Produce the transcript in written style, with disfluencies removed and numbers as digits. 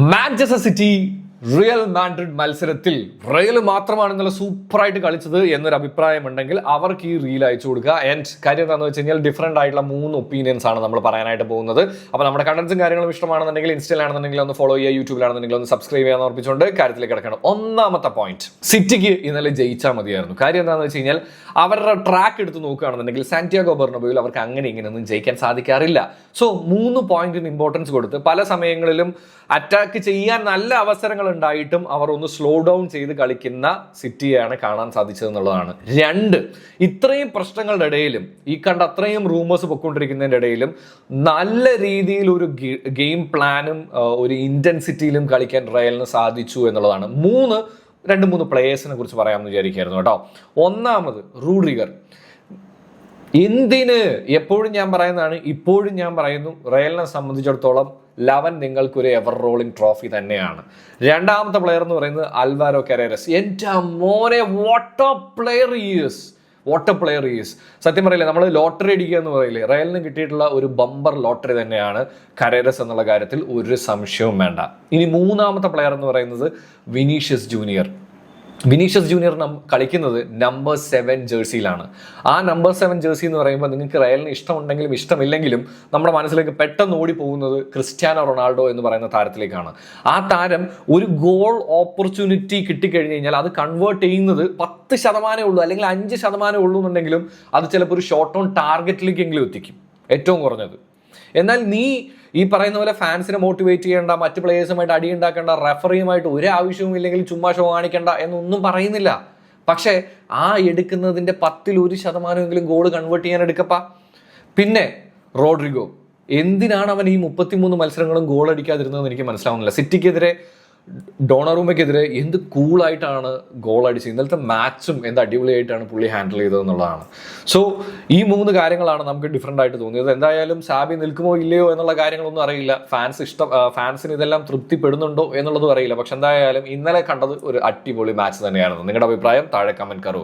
Manchester city real Madrid മത്സരത്തിൽ Real മാത്രമാണ് ഇന്നലെ സൂപ്പറായിട്ട് കളിച്ചത് എന്നൊരു അഭിപ്രായം ഉണ്ടെങ്കിൽ അവർക്ക് ഈ റീൽ അയച്ചു കൊടുക്കുക. ആൻഡ് കാര്യം എന്താണെന്ന് വെച്ച് കഴിഞ്ഞാൽ ഡിഫറെന്റ് ആയിട്ടുള്ള 3 ഒപ്പീനിയൻസ് ആണ് നമ്മൾ പറയാനായിട്ട് പോകുന്നത്. അപ്പോൾ നമ്മുടെ കണ്ടന്റ്സും കാര്യങ്ങളും ഇഷ്ടമാണെന്നുണ്ടെങ്കിൽ ഇൻസ്റ്റയിലാണെന്നുണ്ടെങ്കിൽ ഒന്ന് ഫോളോ ചെയ്യുക, യൂട്യൂബിലാണെന്നുണ്ടെങ്കിൽ ഒന്ന് സബ്സ്ക്രൈബ് ചെയ്യാൻ ഓർപ്പിച്ചുകൊണ്ട് കാര്യത്തിലേക്ക് കിടക്കണം. ഒന്നാമത്തെ പോയിന്റ്, സിറ്റിക്ക് ഇന്നലെ ജയിച്ചാൽ മതിയായിരുന്നു. കാര്യം എന്താണെന്ന് വെച്ച് കഴിഞ്ഞാൽ അവരുടെ ട്രാക്ക് എടുത്ത് നോക്കുകയാണെന്നുണ്ടെങ്കിൽ സാന്റിയാഗോ ബെർണബേയിൽ അവർക്ക് അങ്ങനെ ഇങ്ങനെയൊന്നും ജയിക്കാൻ സാധിക്കാറില്ല. സോ 3 പോയിന്റിന് ഇമ്പോർട്ടൻസ് കൊടുത്ത് പല സമയങ്ങളിലും അറ്റാക്ക് ചെയ്യാൻ നല്ല അവസരങ്ങൾ ഉണ്ടായിട്ടും അവർ ഒന്ന് സ്ലോ ഡൗൺ ചെയ്ത് കളിക്കുന്ന സിറ്റിയാണ് കാണാൻ സാധിച്ചത് എന്നുള്ളതാണ്. 2, ഇത്രയും പ്രശ്നങ്ങളുടെ ഇടയിലും ഈ കണ്ട അത്രയും റൂമേഴ്സ് പൊയ്ക്കൊണ്ടിരിക്കുന്നതിൻ്റെ ഇടയിലും നല്ല രീതിയിൽ ഒരു ഗെയിം പ്ലാനും ഒരു ഇന്റൻസിറ്റിയിലും കളിക്കാൻ റയലിന് സാധിച്ചു എന്നുള്ളതാണ്. 2-3 പ്ലേയേഴ്സിനെ കുറിച്ച് പറയാമെന്ന് വിചാരിക്കായിരുന്നു കേട്ടോ. ഒന്നാമത് റൂഡിഗർ. എന്തിന് എപ്പോഴും ഞാൻ പറയുന്നതാണ്, ഇപ്പോഴും ഞാൻ പറയുന്നു, റയലിനെ സംബന്ധിച്ചിടത്തോളം 11 നിങ്ങൾക്കൊരു എവർ റോളിംഗ് ട്രോഫി തന്നെയാണ്. രണ്ടാമത്തെ പ്ലെയർ എന്ന് പറയുന്നത് അൽവാരോ കരേരസ്. എൻ്റെ മോനെ, വാട്ട് എ പ്ലെയർ ഈസ്. സത്യം പറയില്ലേ, നമ്മൾ ലോട്ടറി അടിക്കുക എന്ന് പറയില്ലേ, റയലിന് കിട്ടിയിട്ടുള്ള ഒരു ബമ്പർ ലോട്ടറി തന്നെയാണ് കരേരസ് എന്നുള്ള കാര്യത്തിൽ ഒരു സംശയവും വേണ്ട. ഇനി 3ാമത്തെ പ്ലെയർ എന്ന് പറയുന്നത് വിനീഷ്യസ് ജൂനിയർ കളിക്കുന്നത് നമ്പർ 7 ജേഴ്സിയിലാണ്. ആ നമ്പർ 7 ജേഴ്സി എന്ന് പറയുമ്പോൾ നിങ്ങൾക്ക് റയലിന് ഇഷ്ടമുണ്ടെങ്കിലും ഇഷ്ടമില്ലെങ്കിലും നമ്മുടെ മനസ്സിലേക്ക് പെട്ടെന്ന് ഓടി പോകുന്നത് ക്രിസ്ത്യാനോ റൊണാൾഡോ എന്ന് പറയുന്ന താരത്തിലേക്കാണ്. ആ താരം ഒരു ഗോൾ ഓപ്പർച്യൂണിറ്റി കിട്ടിക്കഴിഞ്ഞ് കഴിഞ്ഞാൽ അത് കൺവേർട്ട് ചെയ്യുന്നത് 10% ഉള്ളൂ, അല്ലെങ്കിൽ 5% ഉള്ളൂ എന്നുണ്ടെങ്കിലും അത് ചിലപ്പോൾ ഒരു ഷോർട്ട് ഓൺ ടാർഗറ്റിലേക്കെങ്കിലും എത്തിക്കും, ഏറ്റവും കുറഞ്ഞത്. എന്നാൽ നീ ഈ പറയുന്ന പോലെ ഫാൻസിനെ മോട്ടിവേറ്റ് ചെയ്യേണ്ട, മറ്റ് പ്ലേയേഴ്സുമായിട്ട് അടി ഉണ്ടാക്കേണ്ട, റെഫറിയുമായിട്ട് ഒരു ആവശ്യവും ഇല്ലെങ്കിൽ ചുമ്മാ ഷോ കാണിക്കേണ്ട എന്നൊന്നും പറയുന്നില്ല. പക്ഷേ ആ എടുക്കുന്നതിൻ്റെ 10% ഗോൾ കൺവേർട്ട് ചെയ്യാൻ എടുക്കപ്പാ. പിന്നെ റോഡ്രിഗോ, എന്തിനാണ് അവൻ ഈ 33 മത്സരങ്ങളും ഗോൾ അടിക്കാതിരുന്നതെന്ന് എനിക്ക് മനസ്സിലാവുന്നില്ല. സിറ്റിക്കെതിരെ, ഡോണറൂമയ്ക്കെതിരെ എന്ത് കൂളായിട്ടാണ് ഗോൾ അടിച്ചത്. ഇന്നലത്തെ മാച്ചും എന്ത് അടിപൊളിയായിട്ടാണ് പുള്ളി ഹാൻഡിൽ ചെയ്തതെന്നുള്ളതാണ്. സോ ഈ 3 കാര്യങ്ങളാണ് നമുക്ക് ഡിഫറെൻ്റ് ആയിട്ട് തോന്നിയത്. എന്തായാലും സാബി നിൽക്കുമോ ഇല്ലയോ എന്നുള്ള കാര്യങ്ങളൊന്നും അറിയില്ല. ഫാൻസിന് ഇതെല്ലാം തൃപ്തിപ്പെടുന്നുണ്ടോ എന്നുള്ളതും അറിയില്ല. പക്ഷെ എന്തായാലും ഇന്നലെ കണ്ടത് ഒരു അടിപൊളി മാച്ച് തന്നെയായിരുന്നു. നിങ്ങളുടെ അഭിപ്രായം താഴെ കമന്റ് കറൂ.